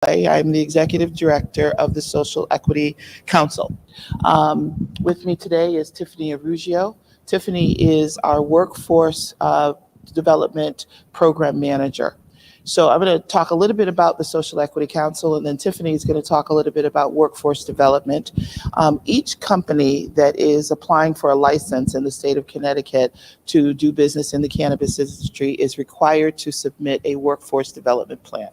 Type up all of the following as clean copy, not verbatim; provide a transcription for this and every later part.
I'm the Executive Director of the Social Equity Council. With me today is Tiffany Aruajo. Tiffany is our Workforce Development Program Manager. So I'm going to talk a little bit about the Social Equity Council, and then Tiffany is going to talk a little bit about workforce development. Each company that is applying for a license in the state of Connecticut to do business in the cannabis industry is required to submit a workforce development plan.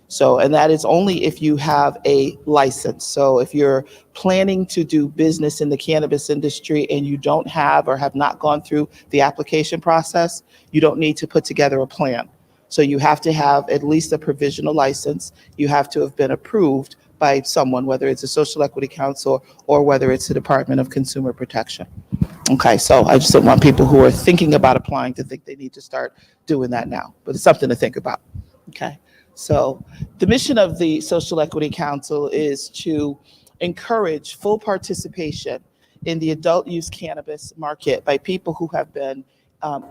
So, and that is only if you have a license. So if you're planning to do business in the cannabis industry and you don't have or have not gone through the application process, you don't need to put together a plan. So you have to have at least a provisional license. You have to have been approved by someone, whether it's a social equity council or whether it's the Department of Consumer Protection. Okay, so I just don't want people who are thinking about applying to think they need to start doing that now, but it's something to think about. Okay. So the mission of the Social Equity Council is to encourage full participation in the adult use cannabis market by people who have been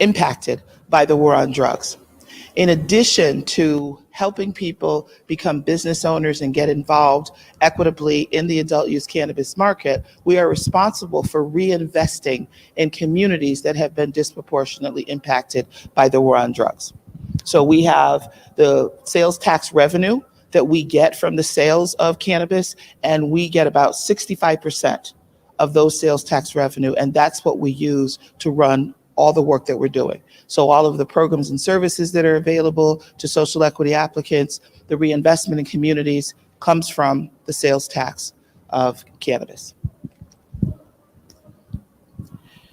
impacted by the war on drugs. In addition to helping people become business owners and get involved equitably in the adult use cannabis market, we are responsible for reinvesting in communities that have been disproportionately impacted by the war on drugs. So we have the sales tax revenue that we get from the sales of cannabis, and we get about 65% of those sales tax revenue, and that's what we use to run all the work that we're doing. So all of the programs and services that are available to social equity applicants, the reinvestment in communities comes from the sales tax of cannabis.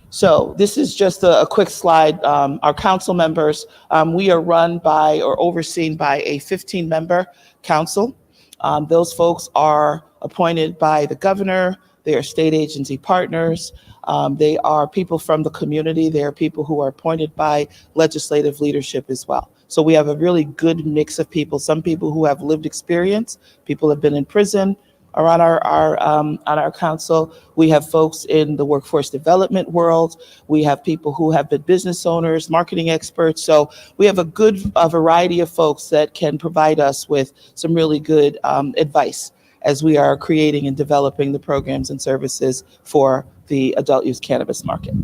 So this is just a quick slide. Our council members, we are run by or overseen by a 15-member council. Those folks are appointed by the governor. They are state agency partners. They are people from the community. They are people who are appointed by legislative leadership as well. So we have a really good mix of people. Some people who have lived experience, people have been in prison, are on our council. We have folks in the workforce development world. We have people who have been business owners, marketing experts. So we have a variety of folks that can provide us with some really good advice as we are creating and developing the programs and services for the adult use cannabis market.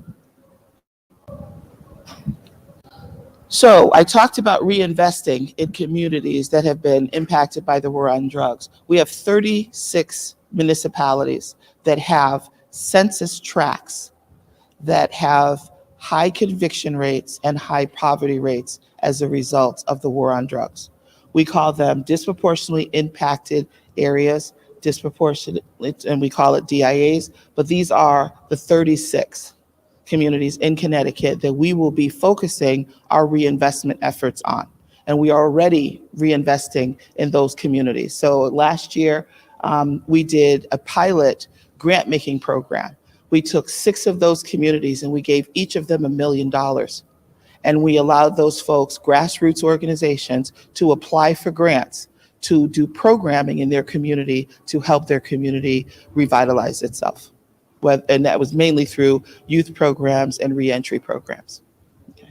So I talked about reinvesting in communities that have been impacted by the war on drugs. We have 36 municipalities that have census tracts that have high conviction rates and high poverty rates as a result of the war on drugs. We call them disproportionately impacted areas, and we call it DIAs, but these are the 36 communities in Connecticut that we will be focusing our reinvestment efforts on. And we are already reinvesting in those communities. So last year, we did a pilot grant making program. We took 6 of those communities and we gave each of them $1 million. And we allowed those folks, grassroots organizations, to apply for grants to do programming in their community to help their community revitalize itself. And that was mainly through youth programs and reentry programs. Okay.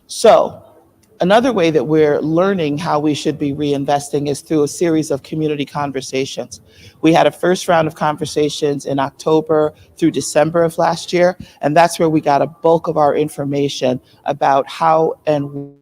So another way that we're learning how we should be reinvesting is through a series of community conversations. We had a first round of conversations in October through December of last year, and that's where we got a bulk of our information about how and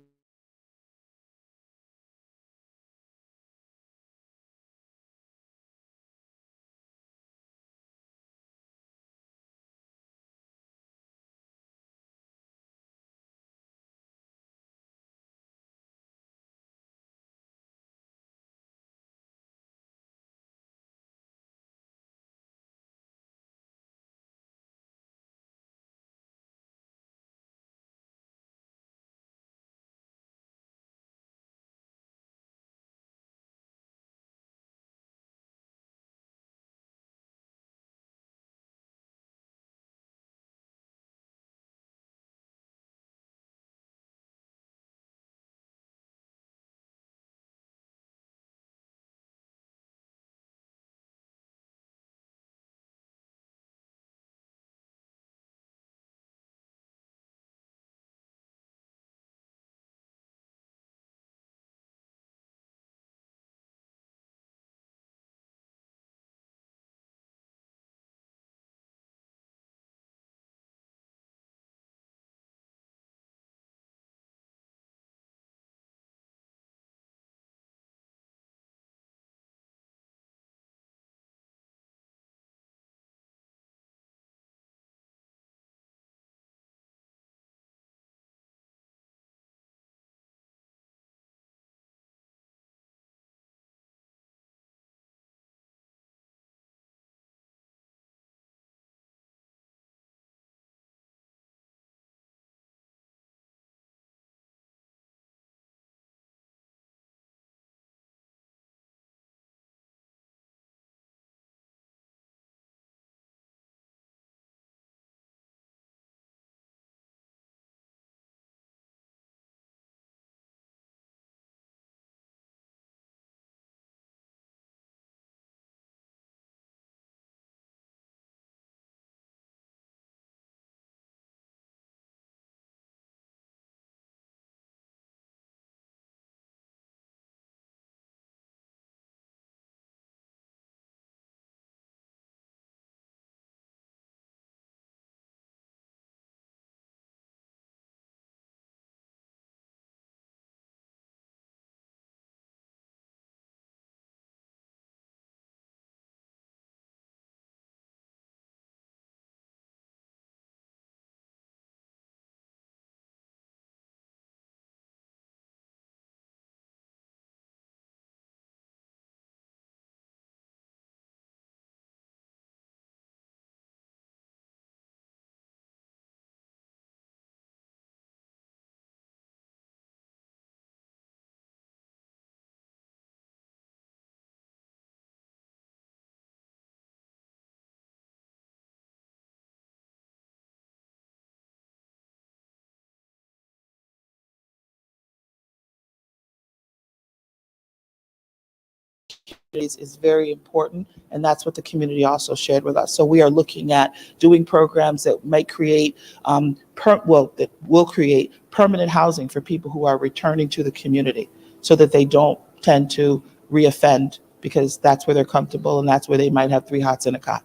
is very important, and that's what the community also shared with us. So we are looking at doing programs that might create, that will create permanent housing for people who are returning to the community, so that they don't tend to reoffend, because that's where they're comfortable and that's where they might have three hots in a cot.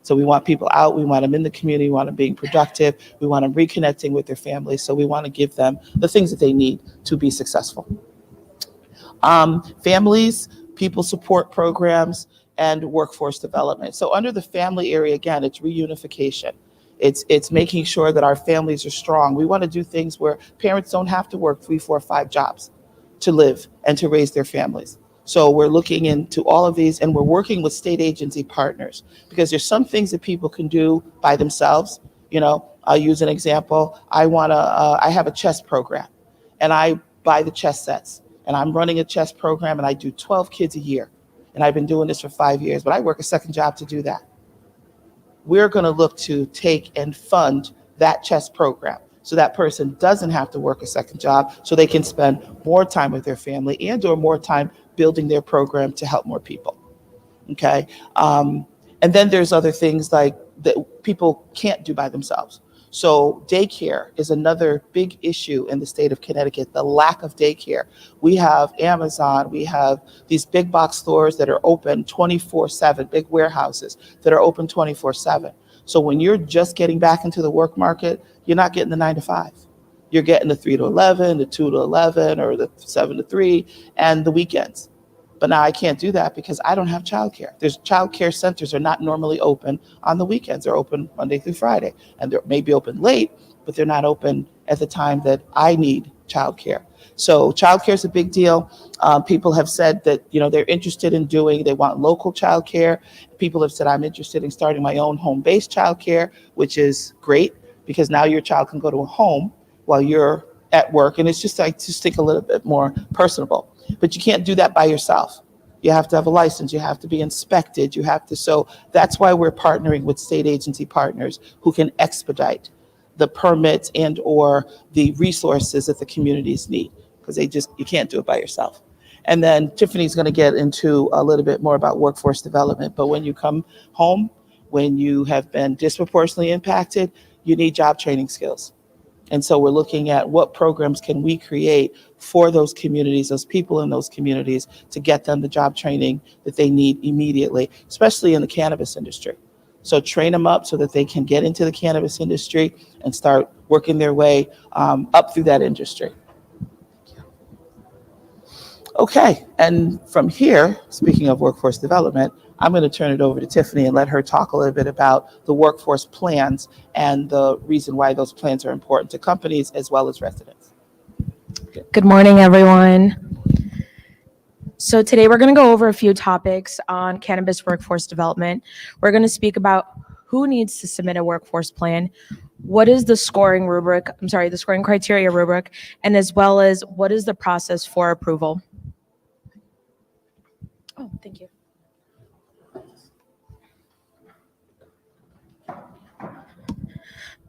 So we want people out, we want them in the community, we want them being productive, we want them reconnecting with their families. So we want to give them the things that they need to be successful. Families, people support programs, and workforce development. So under the family area, again, it's reunification. It's making sure that our families are strong. We want to do things where parents don't have to work 3, 4, 5 jobs to live and to raise their families. So we're looking into all of these, and we're working with state agency partners, because there's some things that people can do by themselves. I'll use an example. I have a chess program, and I buy the chess sets, and I'm running a chess program, and I do 12 kids a year. And I've been doing this for 5 years, but I work a second job to do that. We're going to look to take and fund that chess program, so that person doesn't have to work a second job, so they can spend more time with their family and or more time building their program to help more people. Okay. And then there's other things like that people can't do by themselves. So daycare is another big issue in the state of Connecticut, the lack of daycare. We have Amazon, we have these big box stores that are open 24/7, big warehouses that are open 24/7. So when you're just getting back into the work market, you're not getting the 9 to 5. You're getting the 3 to 11, the 2 to 11, or the 7 to 3, and the weekends. But now I can't do that because I don't have childcare. There's childcare centers are not normally open on the weekends. They're open Monday through Friday, and they're maybe open late, but they're not open at the time that I need childcare. So childcare is a big deal. People have said that they're interested in they want local childcare. People have said I'm interested in starting my own home-based childcare, which is great, because now your child can go to a home while you're at work, and it's just think a little bit more personable. But you can't do that by yourself. You have to have a license. You have to be inspected. So that's why we're partnering with state agency partners who can expedite the permits and or the resources that the communities need, because you can't do it by yourself. And then Tiffany's going to get into a little bit more about workforce development. But when you come home, when you have been disproportionately impacted, you need job training skills. And so we're looking at what programs can we create for those communities, those people in those communities, to get them the job training that they need immediately, especially in the cannabis industry. So train them up so that they can get into the cannabis industry and start working their way up through that industry. Okay, and from here, speaking of workforce development, I'm going to turn it over to Tiffany and let her talk a little bit about the workforce plans and the reason why those plans are important to companies as well as residents. Good morning, everyone. So today we're going to go over a few topics on cannabis workforce development. We're going to speak about who needs to submit a workforce plan, what is the scoring criteria rubric, and as well as what is the process for approval. Oh, thank you.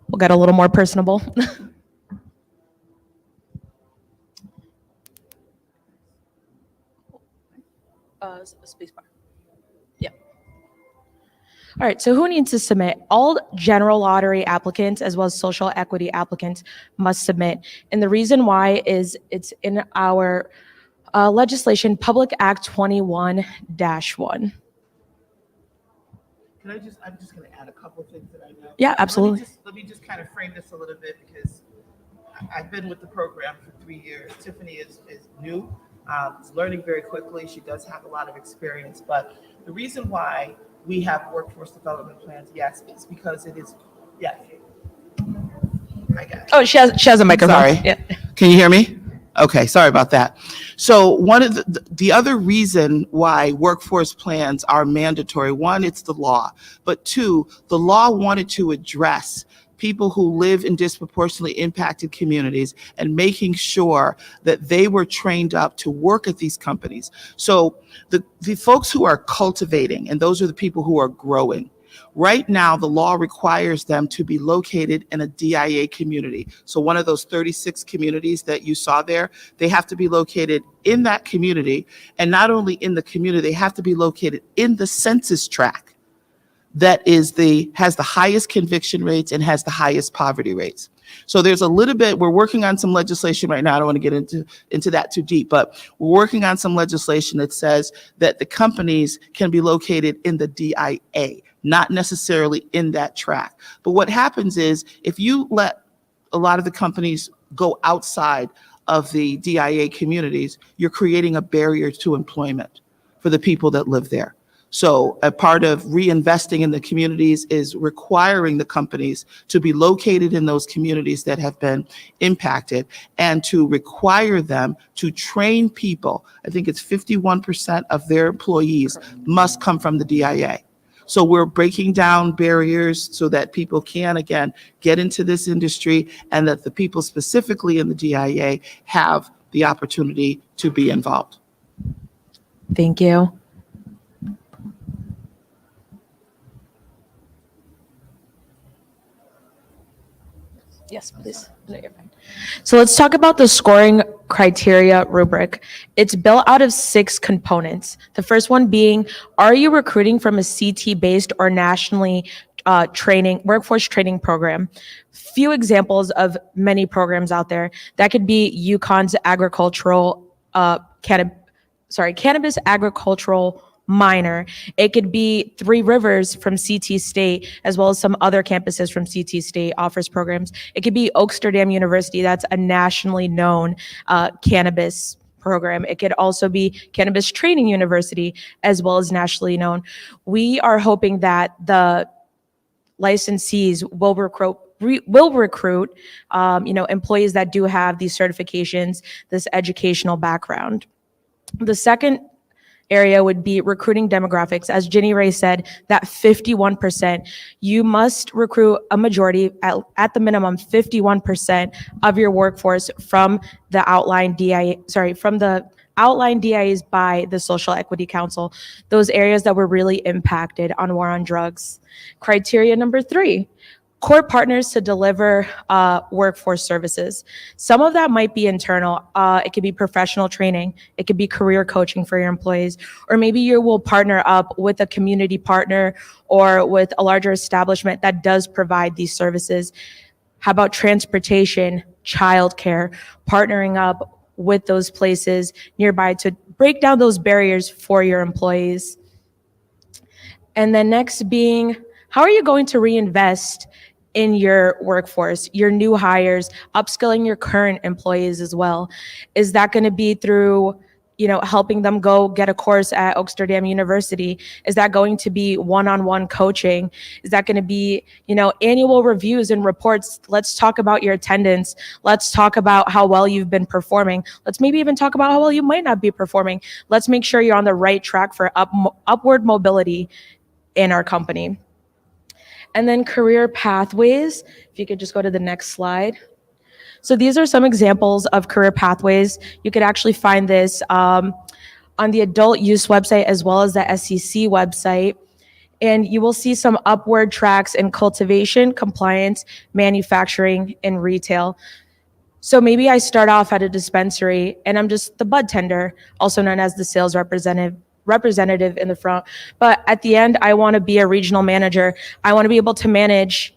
We'll get a little more personable. Spacebar. Yeah. All right, so who needs to submit? All general lottery applicants as well as social equity applicants must submit. And the reason why is it's in our legislation, Public Act 21-1. I'm just going to add a couple things that I know. Yeah, absolutely. Let me just kind of frame this a little bit, because I've been with the program for 3 years. Tiffany is new, is learning very quickly. She does have a lot of experience, but the reason why we have workforce development plans, yes, it's because it is, yes. I got it. Oh, she has a microphone. Sorry. Yeah. Can you hear me? Okay, sorry about that. So one of the other reason why workforce plans are mandatory, one, it's the law, but two, the law wanted to address people who live in disproportionately impacted communities and making sure that they were trained up to work at these companies. So the folks who are cultivating, and those are the people who are growing, Right now, the law requires them to be located in a DIA community. So one of those 36 communities that you saw there, they have to be located in that community. And not only in the community, they have to be located in the census tract that has the highest conviction rates and has the highest poverty rates. So there's a little bit, we're working on some legislation right now. I don't want to get into that too deep, but we're working on some legislation that says that the companies can be located in the DIA, not necessarily in that track. But what happens is if you let a lot of the companies go outside of the DIA communities, you're creating a barrier to employment for the people that live there. So a part of reinvesting in the communities is requiring the companies to be located in those communities that have been impacted and to require them to train people. I think it's 51% of their employees must come from the DIA. So we're breaking down barriers so that people can, again, get into this industry and that the people specifically in the DIA have the opportunity to be involved. Thank you. Yes, please. No, you're fine. So let's talk about the scoring criteria rubric. It's built out of 6 components. The first one being, are you recruiting from a CT-based or nationally workforce training program? Few examples of many programs out there. That could be UConn's cannabis agricultural minor. It could be Three Rivers from CT State, as well as some other campuses from CT State offers programs. It could be Oaksterdam University. That's a nationally known cannabis program. It could also be Cannabis Training University, as well as nationally known. We are hoping that the licensees will recruit employees that do have these certifications, this educational background. The second area would be recruiting demographics. As Ginnie-Ray said, that 51%, you must recruit a majority, at the minimum 51% of your workforce from the outlined DIAs by the Social Equity Council, those areas that were really impacted on war on drugs. Criteria number 3, core partners to deliver workforce services. Some of that might be internal. It could be professional training. It could be career coaching for your employees. Or maybe you will partner up with a community partner or with a larger establishment that does provide these services. How about transportation, childcare, partnering up with those places nearby to break down those barriers for your employees? And then next being, how are you going to reinvest in your workforce, your new hires, upskilling your current employees as well? Is that going to be through, helping them go get a course at Oaksterdam University? Is that going to be one-on-one coaching? Is that going to be, annual reviews and reports? Let's talk about your attendance. Let's talk about how well you've been performing. Let's maybe even talk about how well you might not be performing. Let's make sure you're on the right track for upward mobility in our company. And then career pathways, if you could just go to the next slide. So these are some examples of career pathways. You could actually find this on the adult use website as well as the SEC website. And you will see some upward tracks in cultivation, compliance, manufacturing, and retail. So maybe I start off at a dispensary and I'm just the bud tender, also known as the sales representative in the front. But at the end, I want to be a regional manager. I want to be able to manage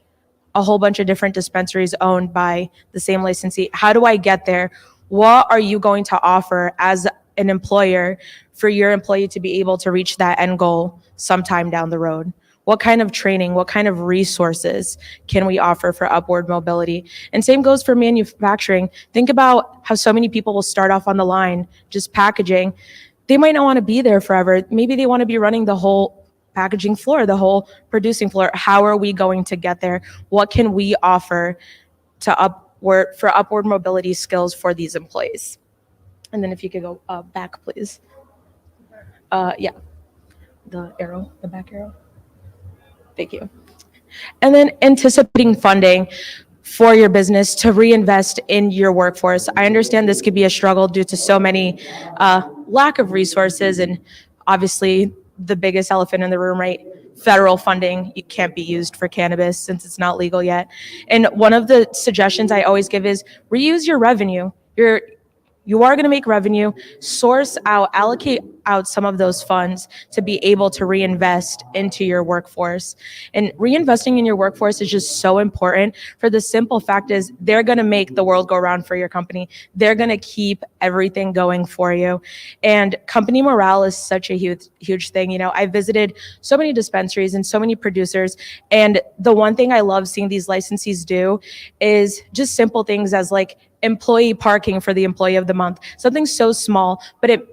a whole bunch of different dispensaries owned by the same licensee. How do I get there? What are you going to offer as an employer for your employee to be able to reach that end goal sometime down the road? What kind of training, what kind of resources can we offer for upward mobility? And same goes for manufacturing. Think about how so many people will start off on the line just packaging. They might not want to be there forever. Maybe they want to be running the whole packaging floor, the whole producing floor. How are we going to get there? What can we offer for upward mobility skills for these employees? And then if you could go back, please. Yeah, the back arrow. Thank you. And then anticipating funding for your business to reinvest in your workforce. I understand this could be a struggle due to so many lack of resources, and obviously the biggest elephant in the room, right? federal funding can't be used for cannabis since it's not legal yet. And one of the suggestions I always give is reuse your revenue. You are going to make revenue, allocate out some of those funds to be able to reinvest into your workforce. And reinvesting in your workforce is just so important for the simple fact is they're going to make the world go round for your company. They're going to keep everything going for you. And company morale is such a huge thing. You know, I visited so many dispensaries and so many producers. And the one thing I love seeing these licensees do is just simple things as like employee parking for the employee of the month, something so small, but it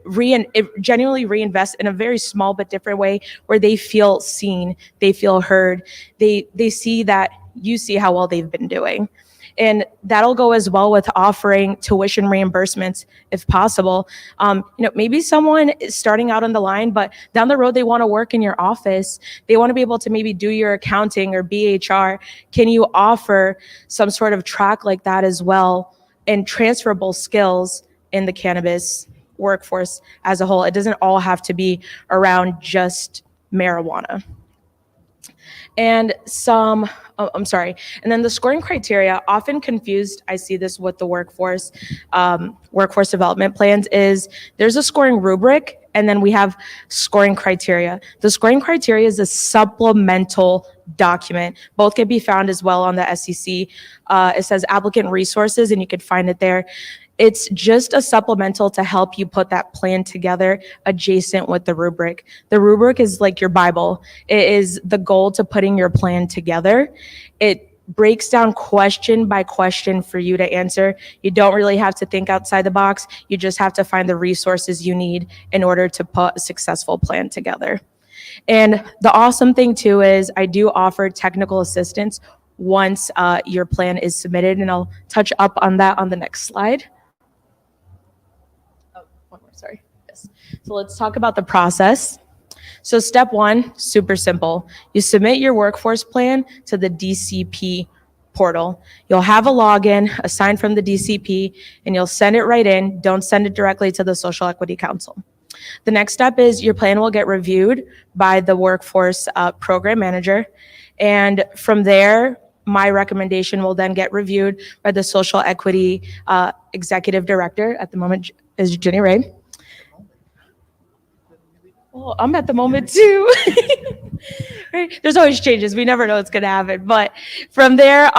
genuinely reinvests in a very small but different way where they feel seen, they feel heard, they see that you see how well they've been doing. And that'll go as well with offering tuition reimbursements if possible. You know, maybe someone is starting out on the line, but down the road they want to work in your office. They want to be able to maybe do your accounting or BHR. Can you offer some sort of track like that as well? And transferable skills in the cannabis workforce as a whole. It doesn't all have to be around just marijuana. And and then the scoring criteria, often confused, I see this with the workforce development plans, is there's a scoring rubric and then we have scoring criteria. The scoring criteria is a supplemental document. Both can be found as well on the SEC. It says applicant resources and you could find it there. It's just a supplemental to help you put that plan together adjacent with the rubric. The rubric is like your Bible. It is the goal to putting your plan together. It breaks down question by question for you to answer. You don't really have to think outside the box. You just have to find the resources you need in order to put a successful plan together. And the awesome thing too is I do offer technical assistance once your plan is submitted, and I'll touch up on that on the next slide. Sorry. Yes. So let's talk about the process. So step one, super simple. You submit your workforce plan to the DCP portal. You'll have a login assigned from the DCP and you'll send it right in. Don't send it directly to the Social Equity Council. The next step is your plan will get reviewed by the workforce program manager. And from there, my recommendation will then get reviewed by the Social Equity Executive Director. At the moment is Ginnie-Ray. Well, I'm at the moment too. Right? There's always changes. We never know what's going to happen. But from there,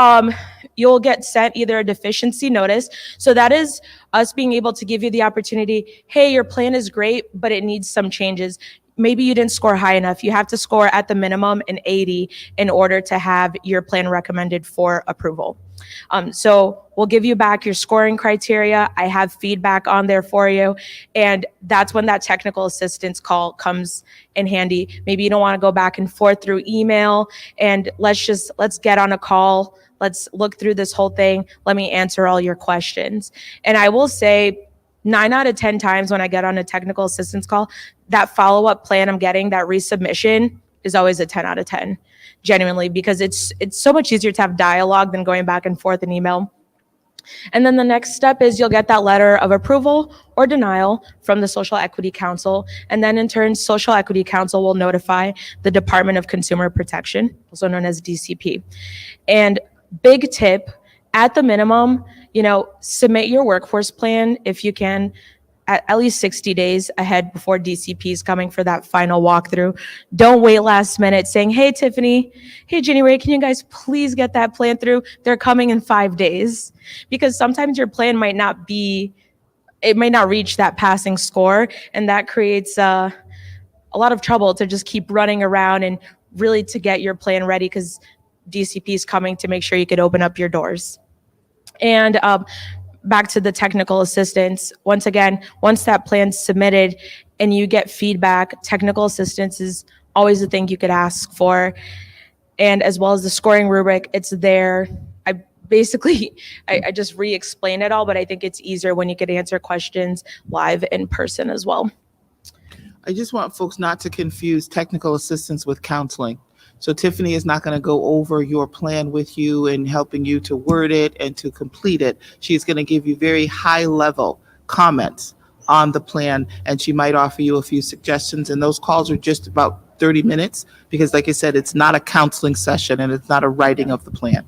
you'll get sent either a deficiency notice. So that is us being able to give you the opportunity, hey, your plan is great, but it needs some changes. Maybe you didn't score high enough. You have to score at the minimum an 80 in order to have your plan recommended for approval. So we'll give you back your scoring criteria. I have feedback on there for you. And that's when that technical assistance call comes in handy. Maybe you don't want to go back and forth through email, and let's get on a call. Let's look through this whole thing. Let me answer all your questions. And I will say 9 out of 10 times when I get on a technical assistance call, that follow-up plan I'm getting, that resubmission, is always a 10 out of 10, genuinely, because it's so much easier to have dialogue than going back and forth in email. And then the next step is you'll get that letter of approval or denial from the Social Equity Council. And then in turn, Social Equity Council will notify the Department of Consumer Protection, also known as DCP. And big tip, at the minimum, submit your workforce plan if you can at least 60 days ahead before DCP is coming for that final walkthrough. Don't wait last minute saying, hey, Tiffany, hey, Ginnie-Ray, can you guys please get that plan through? They're coming in 5 days. Because sometimes your plan might not reach that passing score, and that creates a lot of trouble to just keep running around and really to get your plan ready, because DCP is coming to make sure you could open up your doors. And back to the technical assistance. Once again, once that plan's submitted and you get feedback, technical assistance is always the thing you could ask for. And as well as the scoring rubric, it's there. I just re-explain it all, but I think it's easier when you could answer questions live in person as well. I just want folks not to confuse technical assistance with counseling. So Tiffany is not going to go over your plan with you and helping you to word it and to complete it. She's going to give you very high level comments on the plan, and she might offer you a few suggestions. And those calls are just about 30 minutes because, like I said, it's not a counseling session and it's not a writing of the plan.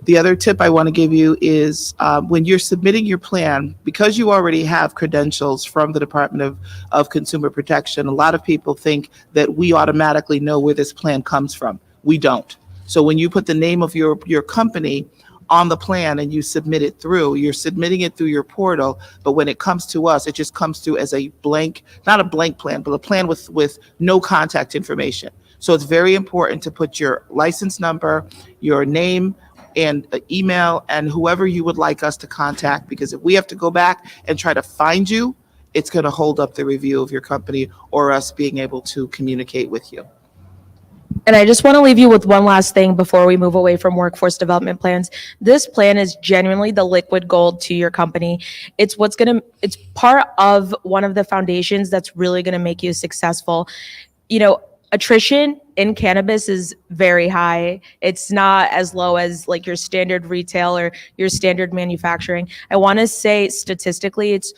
The other tip I want to give you is when you're submitting your plan, because you already have credentials from the Department of Consumer Protection, a lot of people think that we automatically know where this plan comes from. We don't. So when you put the name of your company on the plan and you submit it through, you're submitting it through your portal, but when it comes to us, it just comes through as a blank, not a blank plan, but a plan with no contact information. So it's very important to put your license number, your name, and email, and whoever you would like us to contact, because if we have to go back and try to find you, it's going to hold up the review of your company or us being able to communicate with you. And I just want to leave you with one last thing before we move away from workforce development plans. This plan is genuinely the liquid gold to your company. It's part of one of the foundations that's really going to make you successful. Attrition in cannabis is very high. It's not as low as like your standard retail or your standard manufacturing. I want to say statistically, it's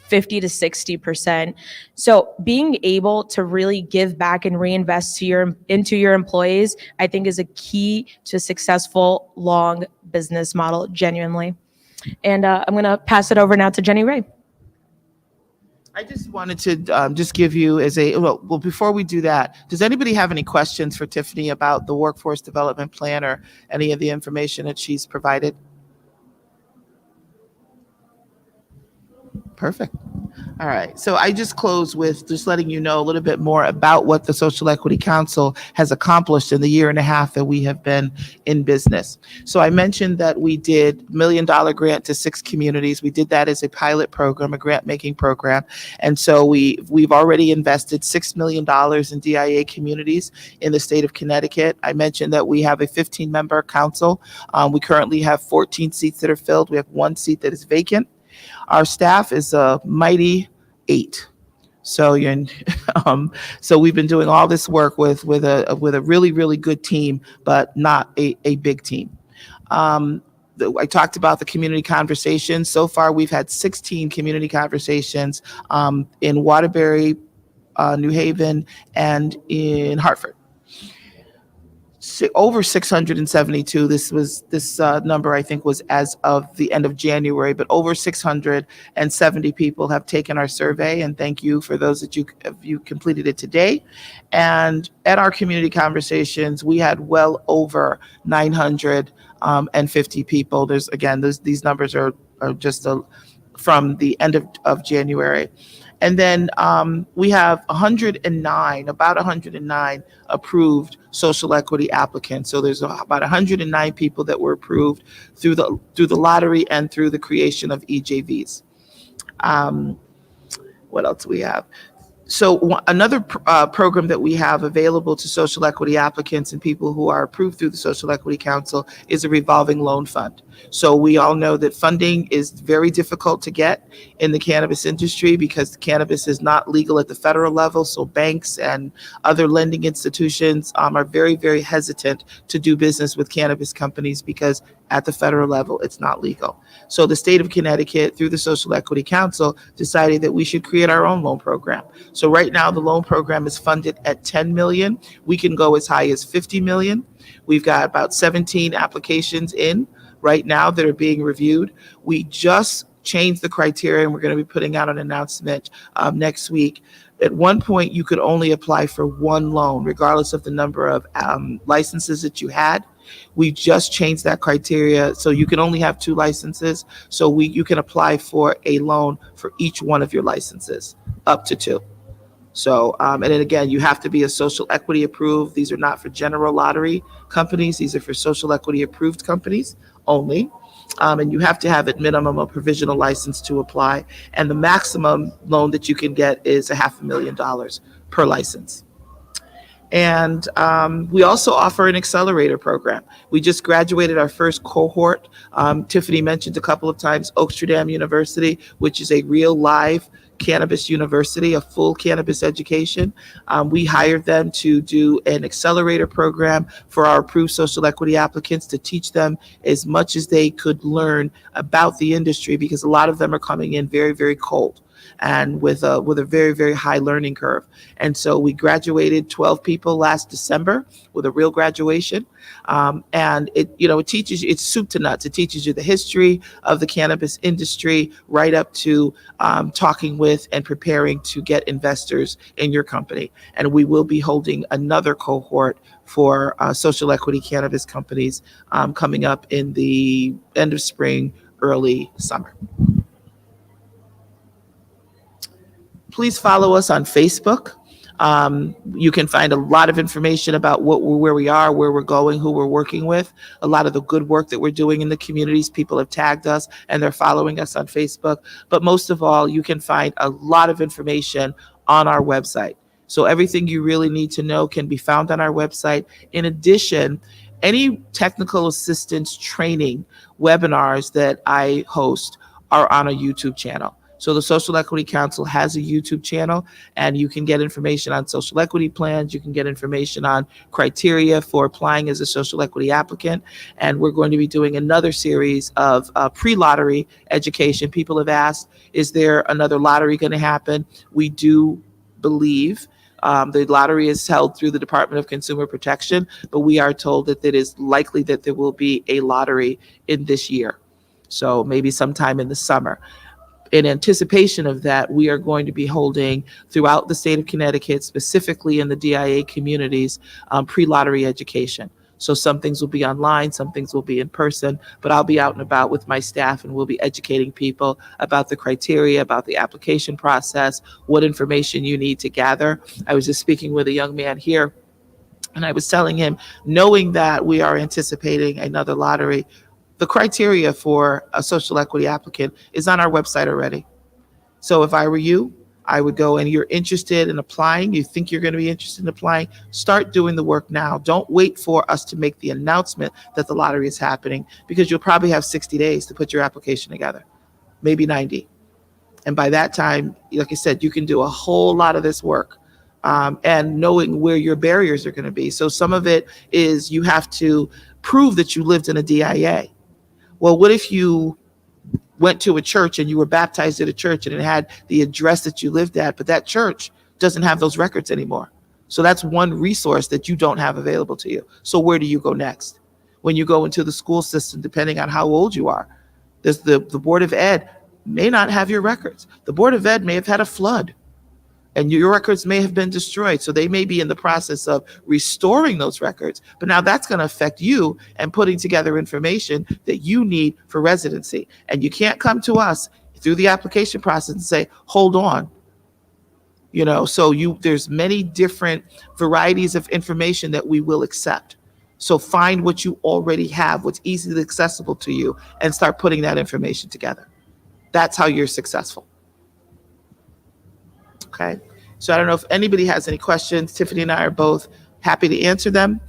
50 to 60%. So being able to really give back and reinvest into your employees, I think is a key to a successful long business model, genuinely. And I'm going to pass it over now to Ginnie-Ray. I just wanted to just give you well, before we do that, does anybody have any questions for Tiffany about the workforce development plan or any of the information that she's provided? Perfect. All right. So I just close with just letting you know a little bit more about what the Social Equity Council has accomplished in the year and a half that we have been in business. So I mentioned that we did $1 million grant to 6 communities. We did that as a pilot program, a grant making program. And so we've already invested $6 million in DIA communities in the state of Connecticut. I mentioned that we have a 15-member council. We currently have 14 seats that are filled. We have 1 seat that is vacant. Our staff is a mighty 8. So so we've been doing all this work with a really, really good team, but not a big team. I talked about the community conversations. So far, we've had 16 community conversations in Waterbury, New Haven, and in Hartford. Over 672. This number, I think, was as of the end of January, but over 670 people have taken our survey, and thank you for those that you completed it today. And at our community conversations, we had well over 950 people. These numbers are just from the end of January. And then we have about 109 approved social equity applicants. So there's about 109 people that were approved through the lottery and through the creation of EJVs. What else do we have? So another program that we have available to social equity applicants and people who are approved through the Social Equity Council is a revolving loan fund. So we all know that funding is very difficult to get in the cannabis industry because cannabis is not legal at the federal level. So banks and other lending institutions are very, very hesitant to do business with cannabis companies because at the federal level, it's not legal. So the state of Connecticut, through the Social Equity Council, decided that we should create our own loan program. So right now, the loan program is funded at $10 million. We can go as high as $50 million. We've got about 17 applications in right now that are being reviewed. We just changed the criteria, and we're going to be putting out an announcement next week. At one point, you could only apply for one loan, regardless of the number of licenses that you had. We just changed that criteria, so you can only have 2 licenses. So you can apply for a loan for each one of your licenses, up to 2. So, and then again, you have to be a social equity approved. These are not for general lottery companies. These are for social equity approved companies only. And you have to have at minimum a provisional license to apply. And the maximum loan that you can get is $500,000 per license. And we also offer an accelerator program. We just graduated our first cohort. Tiffany mentioned a couple of times Oaksterdam University, which is a real live cannabis university, a full cannabis education. We hired them to do an accelerator program for our approved social equity applicants to teach them as much as they could learn about the industry, because a lot of them are coming in very, very cold. and with a very, very high learning curve. And so we graduated 12 people last December with a real graduation. And it teaches you, it's soup to nuts. It teaches you the history of the cannabis industry right up to talking with and preparing to get investors in your company. And we will be holding another cohort for social equity cannabis companies coming up in the end of spring, early summer. Please follow us on Facebook. You can find a lot of information about where we are, where we're going, who we're working with, a lot of the good work that we're doing in the communities. People have tagged us and they're following us on Facebook. But most of all, you can find a lot of information on our website. So everything you really need to know can be found on our website. In addition, any technical assistance training webinars that I host are on a YouTube channel. So the Social Equity Council has a YouTube channel, and you can get information on social equity plans. You can get information on criteria for applying as a social equity applicant. And we're going to be doing another series of pre-lottery education. People have asked, is there another lottery going to happen? We do believe the lottery is held through the Department of Consumer Protection, but we are told that it is likely that there will be a lottery in this year. So maybe sometime in the summer. In anticipation of that, we are going to be holding throughout the state of Connecticut, specifically in the DIA communities, pre-lottery education. So some things will be online, some things will be in person, but I'll be out and about with my staff and we'll be educating people about the criteria, about the application process, what information you need to gather. I was just speaking with a young man here, and I was telling him, knowing that we are anticipating another lottery, the criteria for a social equity applicant is on our website already. So if I were you, I would go, and you're interested in applying, you think you're going to be interested in applying, start doing the work now. Don't wait for us to make the announcement that the lottery is happening, because you'll probably have 60 days to put your application together, maybe 90. And by that time, like I said, you can do a whole lot of this work. And knowing where your barriers are going to be. So some of it is you have to prove that you lived in a DIA. Well, what if you went to a church and you were baptized at a church and it had the address that you lived at, but that church doesn't have those records anymore? So that's one resource that you don't have available to you. So where do you go next? When you go into the school system, depending on how old you are, there's the Board of Ed may not have your records. The Board of Ed may have had a flood, and your records may have been destroyed. So they may be in the process of restoring those records. But now that's going to affect you and putting together information that you need for residency. And you can't come to us through the application process and say, hold on. So there's many different varieties of information that we will accept. So find what you already have, what's easily accessible to you, and start putting that information together. That's how you're successful. Okay, so I don't know if anybody has any questions. Tiffany and I are both happy to answer them.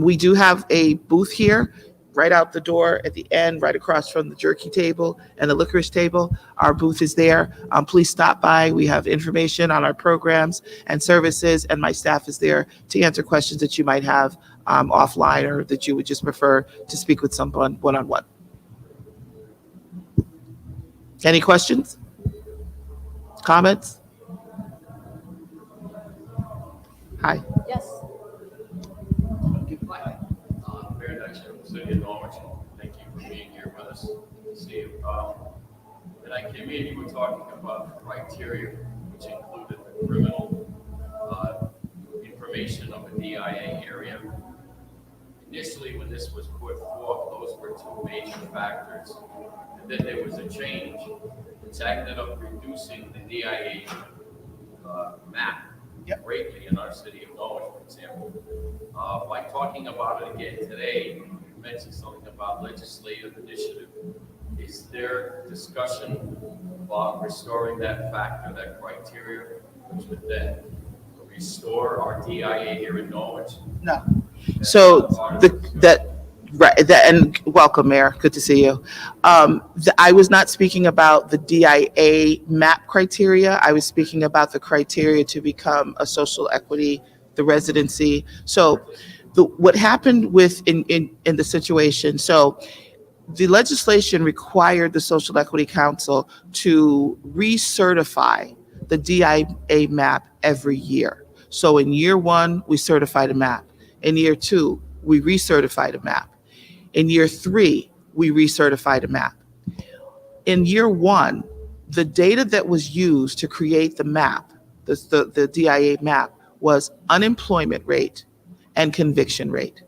We do have a booth here right out the door at the end, right across from the jerky table and the licorice table. Our booth is there. Please stop by. We have information on our programs and services, and my staff is there to answer questions that you might have offline, or that you would just prefer to speak with someone one-on-one. Any questions? Comments? Hi. Yes. Very nice, City of Norwich. Thank you for being here with us. Good to see you. And I came in, you were talking about the criteria, which included the criminal information of the DIA area. Initially, when this was put forth, those were two major factors. And then there was a change, which ended up reducing the DIA map greatly in our city of Norwich, for example. By talking about it again today, you mentioned something about legislative initiative. Is there discussion about restoring that factor, that criteria, which would then restore our DIA here in Norwich? No. So and welcome, Mayor. Good to see you. I was not speaking about the DIA map criteria. I was speaking about the criteria to become a social equity, the residency. So what happened in the situation, so the legislation required the Social Equity Council to recertify the DIA map every year. So in year one, we certified a map. In year two, we recertified a map. In year three, we recertified a map. In year one, the data that was used to create the map, the DIA map, was unemployment rate and conviction rate.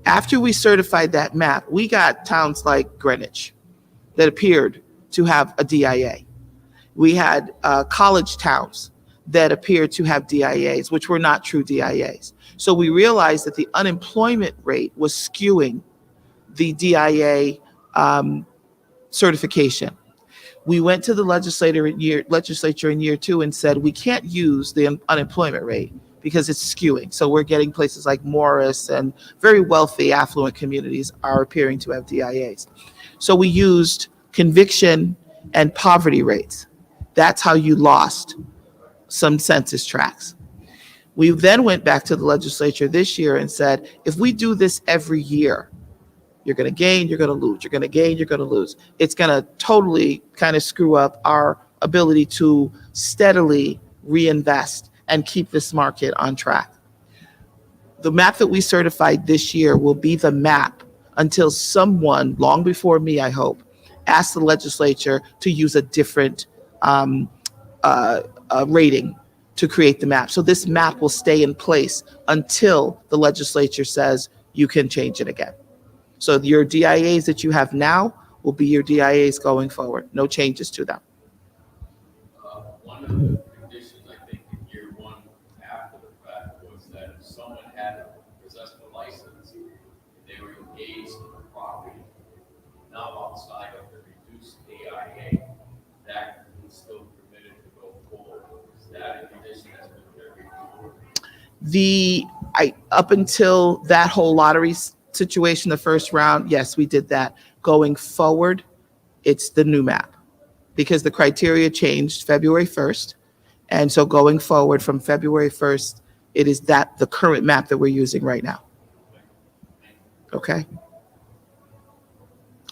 After we certified that map, we got towns like Greenwich that appeared to have a DIA. We had college towns that appeared to have DIAs, which were not true DIAs. So we realized that the unemployment rate was skewing the DIA certification. We went to the legislature in year two and said, we can't use the unemployment rate because it's skewing. So we're getting places like Morris and very wealthy, affluent communities are appearing to have DIAs. So we used conviction and poverty rates. That's how you lost some census tracts. We then went back to the legislature this year and said, if we do this every year, you're going to gain, you're going to lose, you're going to gain, you're going to lose. It's going to totally kind of screw up our ability to steadily reinvest and keep this market on track. The map that we certified this year will be the map until someone, long before me, I hope, asks the legislature to use a different rating to create the map. So this map will stay in place until the legislature says you can change it again. So your DIAs that you have now will be your DIAs going forward. No changes to them. One of the conditions, I think, in year one after the fact was that if someone had possessed a license, they were engaged in the property, not outside of the reduced DIA, that was still permitted to go forward. Is that a condition that's been carried forward? Up until that whole lottery situation, the first round, yes, we did that. Going forward, it's the new map because the criteria changed February 1st. And so going forward from February 1st, it is the current map that we're using right now. Okay.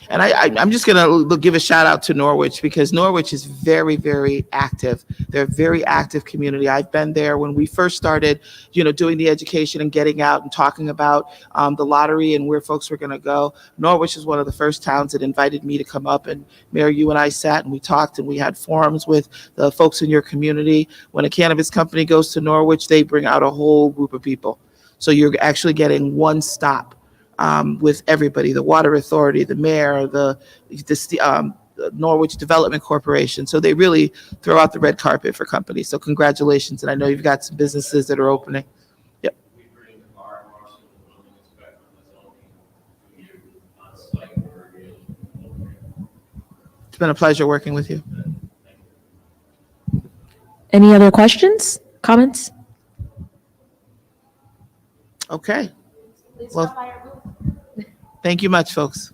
And I'm just going to give a shout out to Norwich because Norwich is very, very active. They're a very active community. I've been there when we first started, doing the education and getting out and talking about the lottery and where folks were going to go. Norwich is one of the first towns that invited me to come up, and Mayor, you and I sat and we talked and we had forums with the folks in your community. When a cannabis company goes to Norwich, they bring out a whole group of people. So you're actually getting one stop with everybody, the Water Authority, the mayor, the Norwich Development Corporation. So they really throw out the red carpet for companies. So congratulations. And I know you've got some businesses that are opening. Yep. We bring the fire marshal and the building inspector and the zoning to you on site for review. It's been a pleasure working with you. Any other questions, comments? Okay. Well, thank you much, folks.